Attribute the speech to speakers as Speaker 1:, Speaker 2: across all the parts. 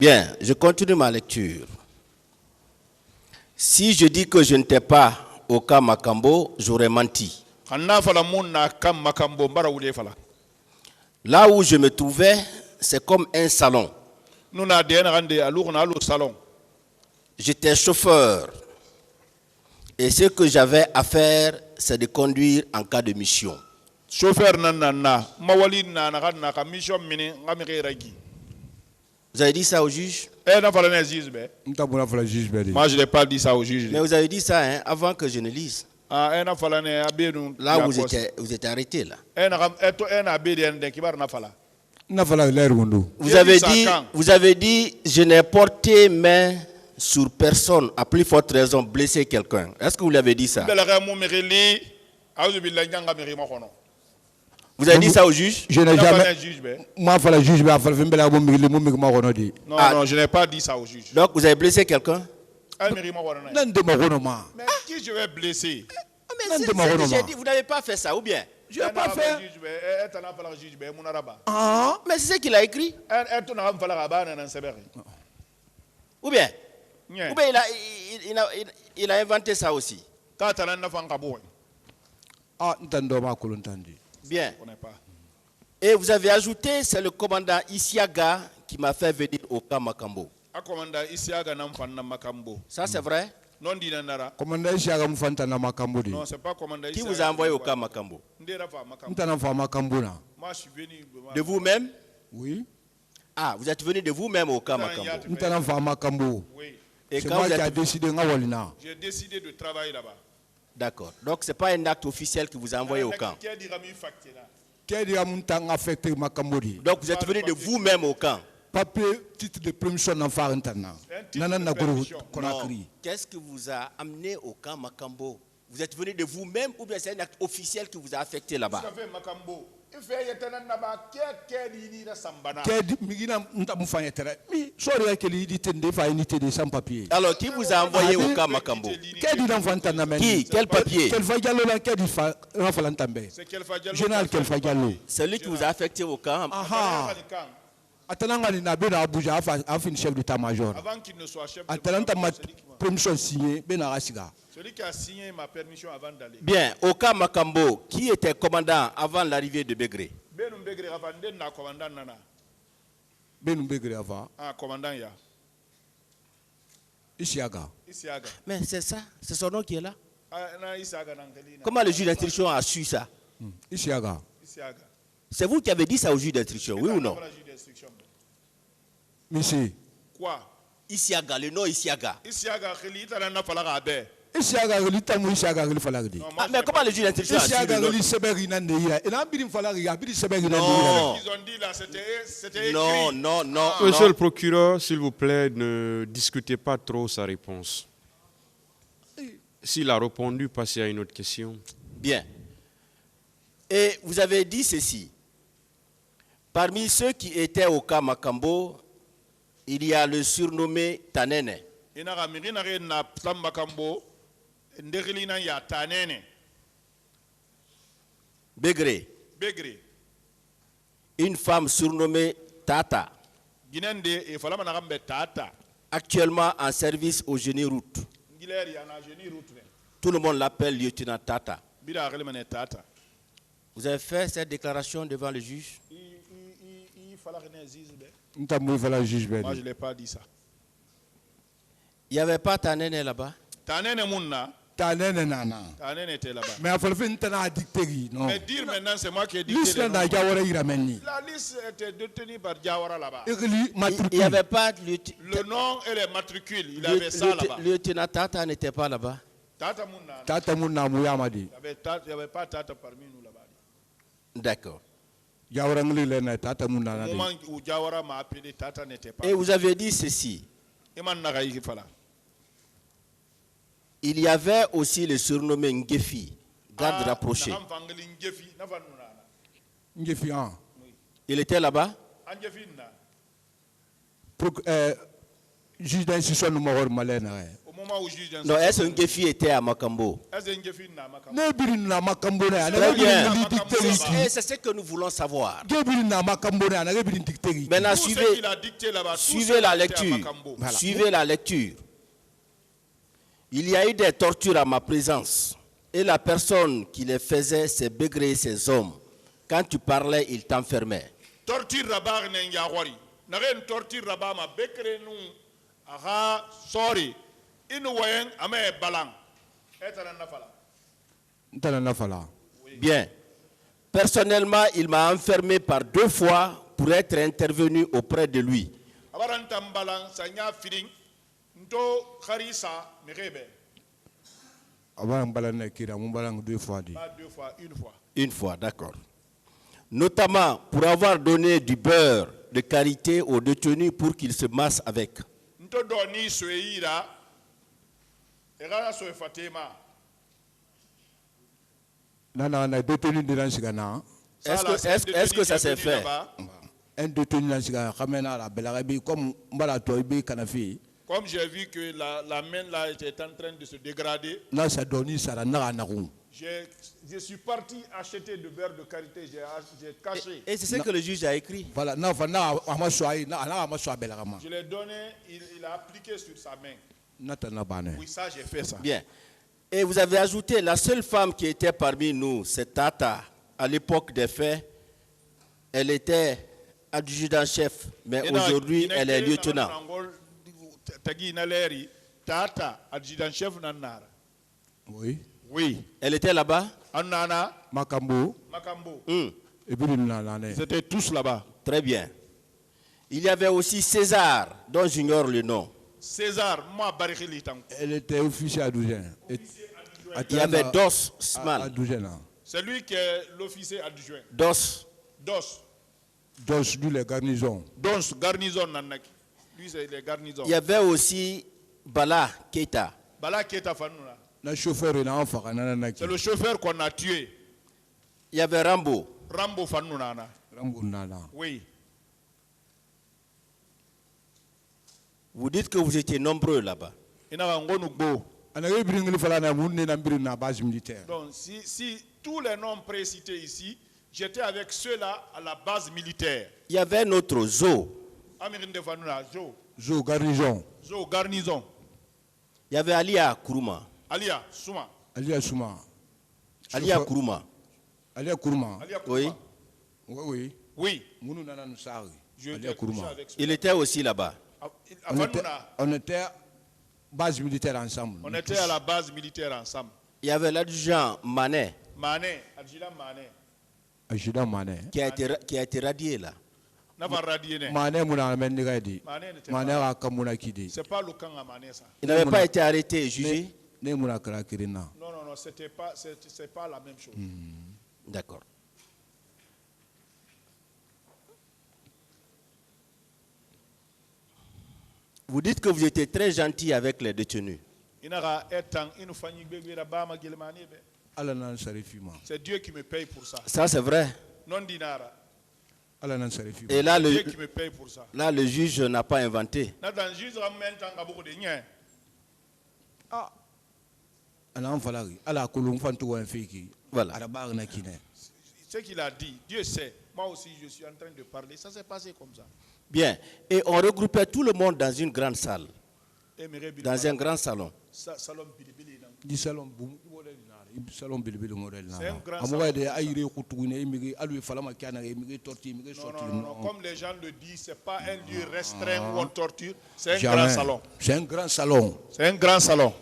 Speaker 1: Bien, je continue ma lecture. Si je dis que je n'étais pas au cas Makambo, j'aurais menti. Là où je me trouvais, c'est comme un salon. J'étais chauffeur. Et ce que j'avais à faire, c'est de conduire en cas de mission.
Speaker 2: Chauffeur
Speaker 1: Vous avez dit ça au juge?
Speaker 2: Moi, je n'ai pas dit ça au juge.
Speaker 1: Mais vous avez dit ça avant que je ne lise. Là où vous étiez arrêté là. Vous avez dit, je n'ai porté main sur personne, à plus forte raison, blesser quelqu'un. Est-ce que vous l'avez dit ça? Vous avez dit ça au juge?
Speaker 2: Je n'ai jamais. Non, non, je n'ai pas dit ça au juge.
Speaker 1: Donc vous avez blessé quelqu'un?
Speaker 2: Mais qui je vais blesser?
Speaker 1: Vous n'avez pas fait ça, ou bien?
Speaker 2: Je n'ai pas fait.
Speaker 1: Mais c'est ce qu'il a écrit. Ou bien? Ou bien il a inventé ça aussi. Bien. Et vous avez ajouté, c'est le commandant Isiaga qui m'a fait venir au camp Makambo. Ça c'est vrai?
Speaker 2: Non, c'est pas commandant Isiaga.
Speaker 1: Qui vous a envoyé au camp Makambo?
Speaker 2: Moi, je suis venu.
Speaker 1: De vous-même?
Speaker 3: Oui.
Speaker 1: Ah, vous êtes venu de vous-même au camp Makambo?
Speaker 2: Oui.
Speaker 1: Et
Speaker 3: c'est
Speaker 1: quand
Speaker 3: moi
Speaker 1: vous
Speaker 3: qui ai
Speaker 1: êtes...
Speaker 3: décidé.
Speaker 2: J'ai décidé de travailler là-bas.
Speaker 1: D'accord. Donc ce n'est pas un acte officiel qui vous a envoyé au camp. Donc vous êtes venu de vous-même au camp.
Speaker 3: Papier, titre de permission d'en faire un temps.
Speaker 1: Qu'est-ce qui vous a amené au camp Makambo? Vous êtes venu de vous-même ou bien c'est un acte officiel qui vous a affecté là-bas? Alors qui vous a envoyé au camp Makambo? Qui? Quel papier? Celui qui vous a affecté au camp.
Speaker 3: Avant qu'il ne soit chef
Speaker 2: celui qui a signé ma permission avant d'aller.
Speaker 1: Bien, au camp Makambo, qui était commandant avant l'arrivée de Begré?
Speaker 2: Commandant ya.
Speaker 3: Isiaga.
Speaker 1: Mais c'est ça, c'est son nom qui est là. Comment le juge d'instruction a su ça?
Speaker 3: Isiaga.
Speaker 1: C'est vous qui avez dit ça au juge d'instruction, oui ou non?
Speaker 3: Monsieur.
Speaker 2: Quoi?
Speaker 1: Isiaga, le nom Isiaga.
Speaker 2: Isiaga,
Speaker 1: mais comment le juge d'instruction a su le nom? Non.
Speaker 4: Monsieur le procureur, s'il vous plaît, ne discutez pas trop sa réponse. S'il a répondu, passez à une autre question.
Speaker 1: Bien. Et vous avez dit ceci. Parmi ceux qui étaient au camp Makambo, il y a le surnommé Tanene. Begré. Une femme surnommée Tata. Actuellement en service au génie route. Tout le monde l'appelle lieutenant Tata. Vous avez fait cette déclaration devant le juge?
Speaker 2: Moi, je ne l'ai pas dit ça.
Speaker 1: Il n'y avait pas Tanene là-bas?
Speaker 2: Tanene était là-bas.
Speaker 3: Mais
Speaker 2: Mais dire maintenant, c'est moi qui ai dicté. La liste était détenue par Diawara là-bas.
Speaker 1: Il n'y avait pas
Speaker 2: le nom et les matricules. Il avait ça là-bas.
Speaker 1: Le lieutenant Tata n'était pas là-bas?
Speaker 2: Il n'y avait pas Tata parmi nous là-bas.
Speaker 1: D'accord.
Speaker 2: Au moment où Diawara m'a appelé, Tata n'était pas.
Speaker 1: Et vous avez dit ceci. Il y avait aussi le surnommé Ngefi, garde rapproché. Il était là-bas?
Speaker 3: Juge d'instruction numéro malin.
Speaker 2: moment où juge
Speaker 1: Non, est-ce que Ngefi était à Makambo?
Speaker 2: Est-ce que Ngefi n'a pas
Speaker 3: Ne biri na makambo na
Speaker 1: Très
Speaker 3: na
Speaker 1: bien.
Speaker 3: biri dicteri.
Speaker 1: Et c'est ce que nous voulons savoir.
Speaker 3: Ge biri na makambo na biri dicteri.
Speaker 1: Maintenant,
Speaker 2: tout ce
Speaker 1: suivez,
Speaker 2: qu'il a dicté là-bas, tout
Speaker 1: suivez
Speaker 2: ça
Speaker 1: la
Speaker 2: a été à
Speaker 1: lecture.
Speaker 2: Makambo.
Speaker 3: Voilà.
Speaker 1: Suivez la lecture. Il y a eu des tortures à ma présence. Et la personne qui les faisait, c'est Begré ses hommes. Quand tu parlais, ils t'enfermaient.
Speaker 2: Torture rabar ne yawari. Naren torture rabar ma bekre nu aha sorry. Inu wayen ame balang. Etana nafala.
Speaker 3: Ntana na fala.
Speaker 1: Bien. Personnellement, il m'a enfermé par 2 fois pour être intervenu auprès de lui.
Speaker 2: Abaran tambalang sanya feeling nto kharisa merebe.
Speaker 3: Avant balana kira mon balang 2 fois dit.
Speaker 2: Pas 2 fois, 1 fois.
Speaker 1: Une fois, d'accord. Notamment pour avoir donné du beurre de qualité aux détenus pour qu'ils se massent avec.
Speaker 2: Nto doni soeira. Egara soe Fatima.
Speaker 3: Nana na détenu de l'ansigana.
Speaker 1: Est-ce que ça s'est fait?
Speaker 3: Un détenu de l'ansigana ramena la belabi comme mbala toibi kanafi.
Speaker 2: Comme j'ai vu que la main là était en train de se dégrader,
Speaker 3: Na sa doni sara na naru.
Speaker 2: je suis parti acheter du beurre de qualité, j'ai caché.
Speaker 1: Et c'est ce que le juge a écrit.
Speaker 3: Voilà, na fa na amaswai na amaswa belagama.
Speaker 2: Je l'ai donné, il a appliqué sur sa main.
Speaker 3: Natana bane.
Speaker 2: Oui, ça j'ai fait ça.
Speaker 1: Bien. Et vous avez ajouté la seule femme qui était parmi nous, c'est Tata. À l'époque des faits, elle était adjudant-chef, mais aujourd'hui, elle est lieutenant.
Speaker 2: Tata, adjudant-chef Nanara.
Speaker 3: Oui.
Speaker 2: Oui.
Speaker 1: Elle était là-bas?
Speaker 2: Annana,
Speaker 3: Makambo.
Speaker 2: Makambo.
Speaker 3: Et puis na.
Speaker 2: Ils étaient tous là-bas.
Speaker 1: Très bien. Il y avait aussi César, dont j'ignore le nom.
Speaker 2: César, moi, Barikili Tango.
Speaker 3: Elle était officier adjoint.
Speaker 1: Il y avait Dos Smal.
Speaker 2: C'est lui qui est l'officier adjoint.
Speaker 1: Dos.
Speaker 3: Dos du les garnisons.
Speaker 2: Dos, garnison Nanaki. Lui, c'est les garnisons.
Speaker 1: Il y avait aussi Bala Keita.
Speaker 2: Bala Keita Fanouna.
Speaker 3: Le chauffeur est en Faranaki.
Speaker 2: C'est le chauffeur qu'on a tué.
Speaker 1: Il y avait Rambo.
Speaker 2: Rambo Fanouna.
Speaker 3: Rambo Nana.
Speaker 2: Oui.
Speaker 1: Vous dites que vous étiez nombreux là-bas.
Speaker 2: Donc, si tous les noms précités ici, j'étais avec ceux-là à la base militaire.
Speaker 1: Il y avait notre zoo.
Speaker 3: Zo garnison.
Speaker 2: Zo garnison.
Speaker 1: Il y avait Alia Kourouma.
Speaker 2: Alia Souma.
Speaker 3: Alia Souma.
Speaker 1: Alia Kourouma.
Speaker 3: Alia Kourouma.
Speaker 1: Oui.
Speaker 3: Oui.
Speaker 2: Oui.
Speaker 1: Il était aussi là-bas.
Speaker 3: On était base militaire ensemble.
Speaker 2: On était à la base militaire ensemble.
Speaker 1: Il y avait l'adjudant Mané.
Speaker 2: Adjudant Mané.
Speaker 1: Qui a été radié là.
Speaker 3: Mané
Speaker 2: c'est pas le camp à Mané ça.
Speaker 1: Il n'avait pas été arrêté et jugé.
Speaker 2: Non, c'est pas la même chose.
Speaker 1: D'accord. Vous dites que vous étiez très gentil avec les détenus.
Speaker 2: C'est Dieu qui me paye pour ça.
Speaker 1: Ça, c'est vrai.
Speaker 2: Non dinara.
Speaker 1: Et là,
Speaker 2: Dieu qui me paye pour ça.
Speaker 1: Là, le juge n'a pas inventé. Voilà.
Speaker 2: Ce qu'il a dit, Dieu sait. Moi aussi, je suis en train de parler. Ça s'est passé comme ça.
Speaker 1: Bien. Et on regroupait tout le monde dans une grande salle. Dans un grand salon.
Speaker 2: C'est un grand salon. Non, comme les gens le disent, ce n'est pas un lieu restreint où on torture. C'est un grand salon.
Speaker 3: C'est un grand salon.
Speaker 2: C'est un grand salon.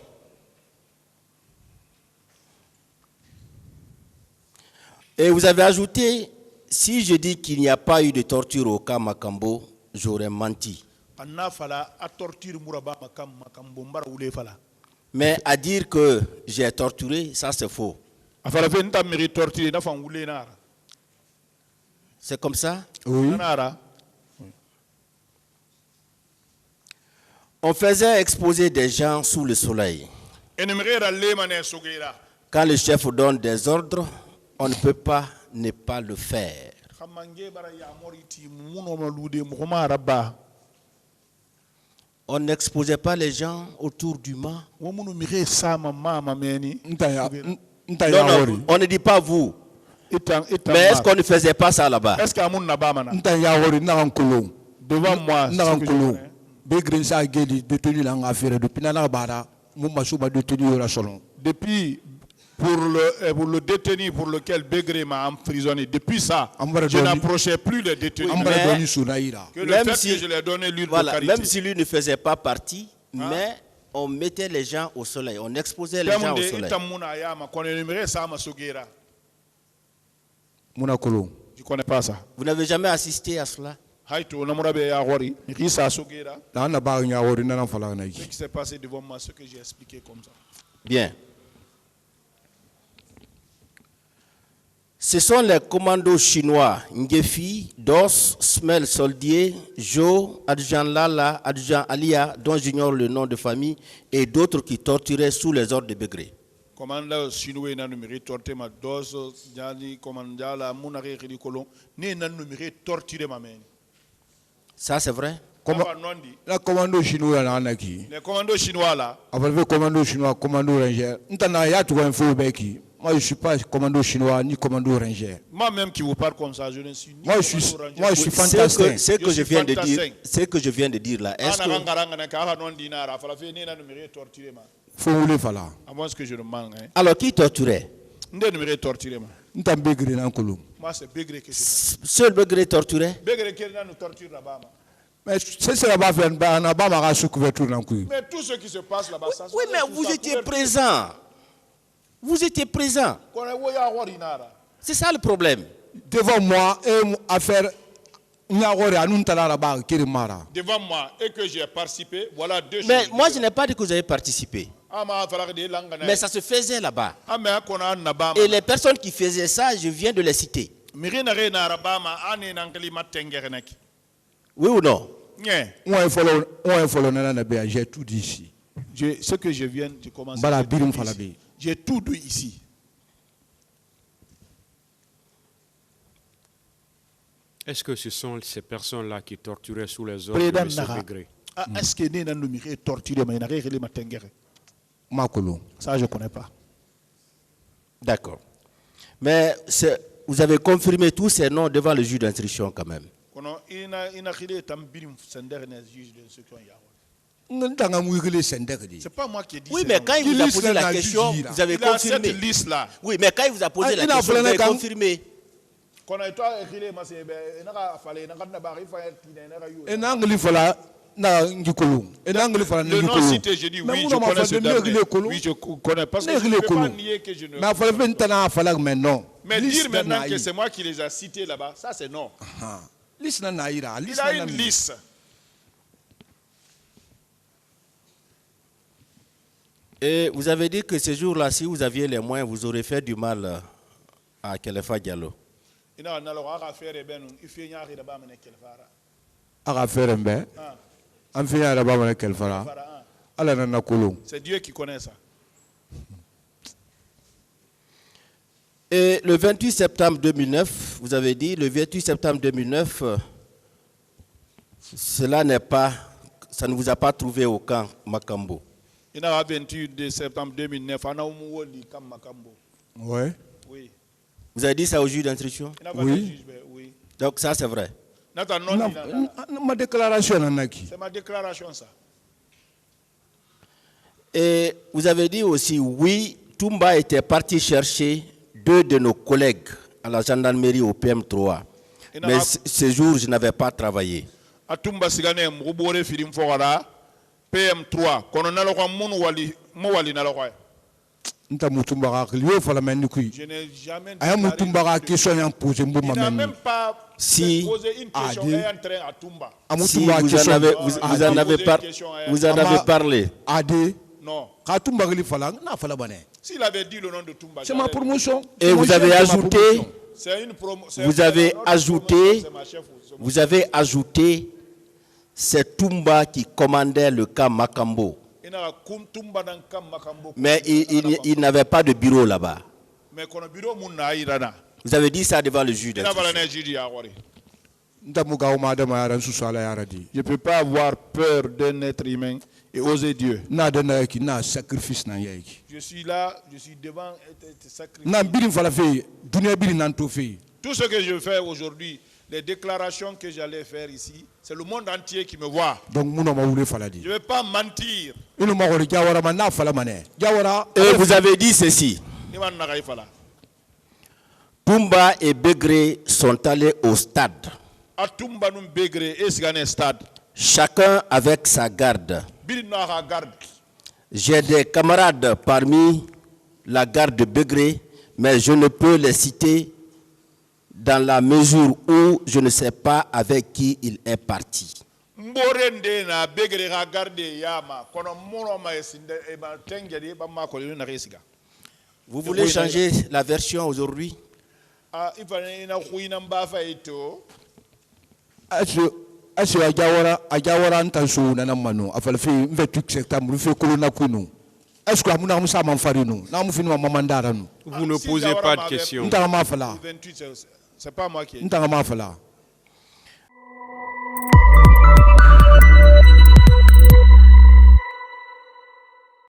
Speaker 1: Et vous avez ajouté, si je dis qu'il n'y a pas eu de torture au camp Makambo, j'aurais menti. Mais à dire que j'ai torturé, ça c'est faux. C'est comme ça?
Speaker 3: Oui.
Speaker 1: On faisait exposer des gens sous le soleil. Quand le chef donne des ordres, on ne peut pas ne pas le faire. On n'exposait pas les gens autour du mât.
Speaker 2: Womunu mire sama mama meni.
Speaker 3: nta
Speaker 1: Non,
Speaker 3: yawori
Speaker 1: non, on ne dit pas vous.
Speaker 2: Itan
Speaker 1: Mais est-ce qu'on ne faisait pas ça là-bas?
Speaker 2: Est-ce qu'amun nabamana?
Speaker 3: nta yawori na kolon
Speaker 2: Devant moi,
Speaker 3: na
Speaker 2: ce que je
Speaker 3: kolon
Speaker 2: connais.
Speaker 3: be green sa gedi détenu la ngafere depuis na bara mu masuba détenu la solon
Speaker 2: Depuis pour le détenu pour lequel Begré m'a emprisonné, depuis ça,
Speaker 3: Ambara
Speaker 2: je
Speaker 3: Doni-
Speaker 2: n'approchais plus les détenus.
Speaker 3: ambara
Speaker 1: mais-
Speaker 3: doni sunaira
Speaker 2: Que le
Speaker 1: Même
Speaker 2: fait
Speaker 1: si-
Speaker 2: que je leur ai donné l'huile
Speaker 1: Voilà,
Speaker 2: de
Speaker 1: même
Speaker 2: carité.
Speaker 1: si lui ne faisait pas partie, mais on mettait les gens au soleil, on exposait les gens au soleil.
Speaker 3: muna kolon
Speaker 2: Je ne connais pas ça.
Speaker 1: Vous n'avez jamais assisté à cela?
Speaker 2: Ce
Speaker 3: la na ba yawori na fala na
Speaker 2: qui s'est passé devant moi, ce que j'ai expliqué comme ça.
Speaker 1: Bien. Ce sont les commandos chinois Ngefi, Dos, Smel Soldier, Jo, Adjan Lala, Adjan Alia, dont j'ignore le nom de famille, et d'autres qui torturaient sous les ordres de Begré.
Speaker 2: Commandant chinois n'a numéré torté ma dose, Jani, commandant la Mounare Ricolon, n'a numéré torturé ma main.
Speaker 1: Ça, c'est vrai?
Speaker 3: la commando chinois na anaki
Speaker 2: Les commandos chinois là,
Speaker 3: après commando chinois commando ranger nta na ya tu info beki moi je suis pas commando chinois ni commando ranger
Speaker 2: moi-même qui vous parle comme ça, je ne suis ni
Speaker 3: moi je suis fantastique
Speaker 1: Ce que
Speaker 2: Je
Speaker 1: je
Speaker 2: suis
Speaker 1: viens de dire,
Speaker 2: fantassin.
Speaker 1: ce que je viens de dire là, est-ce que
Speaker 3: faut voulez fala
Speaker 2: à moins que je le manque. Hein.
Speaker 1: alors qui torturait?
Speaker 3: nta begri na kolon
Speaker 2: Moi, c'est Begré que je parle.
Speaker 1: Seul Begré torturait?
Speaker 2: Begré qui nous torture là-bas.
Speaker 3: mais c'est la ba faire na ba ma sous couverture na couille
Speaker 2: Mais tout ce qui se passe là-bas, ça
Speaker 1: Oui, mais vous étiez présent. Vous étiez présent. C'est ça le problème.
Speaker 3: devant moi et affaire nyawori anunta la ba kiri mara
Speaker 2: Devant moi et que j'ai participé, voilà deux choses.
Speaker 1: Mais moi, je n'ai pas dit que vous avez participé. Mais
Speaker 2: Mais
Speaker 1: ça se faisait là-bas.
Speaker 2: ça.
Speaker 1: Et les personnes qui faisaient ça, je viens de les citer. Oui ou non?
Speaker 3: on follow na na be j'ai tout dit ici
Speaker 2: Ce que je viens de commencer,
Speaker 3: bala birim fala be
Speaker 2: j'ai tout dit ici.
Speaker 4: Est-ce que ce sont ces personnes-là qui torturaient sous les ordres de M. Begré?
Speaker 2: Est-ce que Néna nous mérite torturer, mais il n'a rien réglé ma tengere?
Speaker 3: ma kolon
Speaker 2: Ça, je ne connais pas.
Speaker 1: D'accord. Mais vous avez confirmé tous ces noms devant le juge d'instruction quand même.
Speaker 3: ntanga muigele sendek di
Speaker 2: C'est pas moi qui ai dit
Speaker 1: Oui,
Speaker 2: ces
Speaker 1: mais
Speaker 2: noms.
Speaker 1: quand il vous a
Speaker 3: liste
Speaker 1: posé
Speaker 3: là,
Speaker 1: la
Speaker 3: la
Speaker 1: question,
Speaker 3: juge, là.
Speaker 1: vous avez
Speaker 2: Il a cette
Speaker 1: confirmé.
Speaker 2: liste-là.
Speaker 1: Oui, mais quand il vous a posé la
Speaker 3: il a
Speaker 1: question, vous
Speaker 3: appelé
Speaker 1: avez
Speaker 3: quand-
Speaker 1: confirmé.
Speaker 3: e na ngli fala na ngi kolon e na ngli fala na
Speaker 2: Le
Speaker 3: ngi
Speaker 2: nom
Speaker 3: kolon
Speaker 2: cité, j'ai dit
Speaker 3: mais
Speaker 2: oui,
Speaker 3: mun
Speaker 2: je
Speaker 3: ma
Speaker 2: connais
Speaker 3: fa
Speaker 2: ce
Speaker 3: de
Speaker 2: dernier.
Speaker 3: negli kolon
Speaker 2: Oui, je connais. Parce que je
Speaker 3: negli
Speaker 2: ne peux pas
Speaker 3: kolon
Speaker 2: nier que je ne...
Speaker 3: mais fa fe ntana fala mais non
Speaker 2: Mais
Speaker 3: Liste
Speaker 2: dire maintenant
Speaker 3: na
Speaker 2: que
Speaker 3: yi.
Speaker 2: c'est moi qui les a cités là-bas, ça c'est non.
Speaker 3: liste na ira
Speaker 2: Il
Speaker 3: liste
Speaker 2: a
Speaker 3: na
Speaker 2: une liste.
Speaker 1: Et vous avez dit que ce jour-là, si vous aviez les moyens, vous aurez fait du mal à Kelefa Diallo.
Speaker 2: Il a affaire et ben, il fait une arrêt là-bas, mais quel fara.
Speaker 3: aga fere mbe an fi ya ba ma kel fara ala na kolon
Speaker 2: C'est Dieu qui connaît ça.
Speaker 1: Et le 28 septembre 2009, vous avez dit, le 28 septembre 2009, cela n'est pas, ça ne vous a pas trouvé au camp Makambo.
Speaker 2: Il a 28 septembre 2009, on a eu Kam Makambo.
Speaker 3: ouais
Speaker 2: Oui.
Speaker 1: Vous avez dit ça au juge d'instruction?
Speaker 2: Il a pas
Speaker 3: Oui.
Speaker 2: de juge, mais oui.
Speaker 1: Donc ça, c'est vrai.
Speaker 2: Nathan, non,
Speaker 3: na
Speaker 2: il a-
Speaker 3: ma déclaration na naki
Speaker 2: c'est ma déclaration ça.
Speaker 1: Et vous avez dit aussi, oui, Toumba était parti chercher 2 de nos collègues à la gendarmerie au PM3. Mais ce jour, je n'avais pas travaillé.
Speaker 2: Atumba Sigane, Mroubore Filim Fogara, PM3, Colonel Ramon Wali, Mowali Naloy.
Speaker 3: nta mutumba ga liyo fala men ni kui
Speaker 2: Je n'ai jamais
Speaker 3: aya
Speaker 2: déclaré
Speaker 3: mutumba ga
Speaker 2: de-
Speaker 3: question yan poser mbo
Speaker 2: Il n'a
Speaker 3: ma men
Speaker 2: même pas
Speaker 1: Si-
Speaker 2: posé une question
Speaker 3: dit-
Speaker 2: et entré à Toumba.
Speaker 3: a
Speaker 1: Si
Speaker 3: mutumba
Speaker 1: vous en
Speaker 3: question
Speaker 1: avez,
Speaker 2: Ah,
Speaker 1: vous en
Speaker 2: il a
Speaker 1: avez,
Speaker 2: posé
Speaker 1: par-
Speaker 2: une question à-
Speaker 1: vous en avez parlé.
Speaker 3: ade
Speaker 2: Non.
Speaker 3: ka tumba gli fala na fala bane
Speaker 2: S'il avait dit le nom de Toumba,
Speaker 3: c'est ma
Speaker 2: j'allais-
Speaker 3: promotion
Speaker 1: Et
Speaker 3: C'est
Speaker 1: vous
Speaker 3: mon
Speaker 1: avez
Speaker 3: chef, c'est ma
Speaker 1: ajouté,
Speaker 3: promotion.
Speaker 2: C'est une promo. c'est-
Speaker 1: vous
Speaker 2: c'est
Speaker 1: avez
Speaker 2: notre
Speaker 1: ajouté,
Speaker 2: promotion, c'est ma chef, c'est mon-
Speaker 1: vous avez ajouté, c'est Toumba qui commandait le camp Makambo.
Speaker 2: Il n'a kum Toumba dans Kam Makambo.
Speaker 1: Mais il n'avait pas de bureau là-bas.
Speaker 2: Mais qu'on a bureau, mon na irana.
Speaker 1: Vous avez dit ça devant le juge
Speaker 2: Il n'a pas
Speaker 1: d'instruction.
Speaker 2: la neige, il y a Wari.
Speaker 3: nta muga ma da ma yaran su sala yaradi
Speaker 2: Je ne peux pas avoir peur d'un être humain et oser Dieu.
Speaker 3: na da na ki na sacrifice na yaki
Speaker 2: Je suis là, je suis devant et sacrifice.
Speaker 3: na birin fala fe dunia birin nan to fe
Speaker 2: Tout ce que je fais aujourd'hui, les déclarations que j'allais faire ici, c'est le monde entier qui me voit.
Speaker 3: donc muno ma wule fala
Speaker 2: Je
Speaker 3: di
Speaker 2: ne vais pas mentir.
Speaker 3: inu ma ko jawara ma na fala mané jawara
Speaker 1: Et vous avez dit ceci.
Speaker 2: Ni man na kai fala.
Speaker 1: Toumba et Begré sont allés au stade,
Speaker 2: Atumba num begre esgane stade.
Speaker 1: chacun avec sa garde.
Speaker 2: Biri na ha garde.
Speaker 1: J'ai des camarades parmi la garde de Begré, mais je ne peux les citer dans la mesure où je ne sais pas avec qui il est parti.
Speaker 2: Mborende na begre ha garde yama kono mono ma esinde e ba tengedi ba ma ko na resiga.
Speaker 1: Vous voulez changer la version aujourd'hui?
Speaker 2: Ah ifane na khuina mba fa ito.
Speaker 3: aso ajawara ntan so na na manu afal fe 28 septembre fe kolona kunu est-ce que amuna musa man farinu na mu finu mama ndara nu
Speaker 4: Vous ne posez pas de questions.
Speaker 3: nta ma fala
Speaker 2: 28 c'est pas moi qui ai dit.
Speaker 3: nta ma fala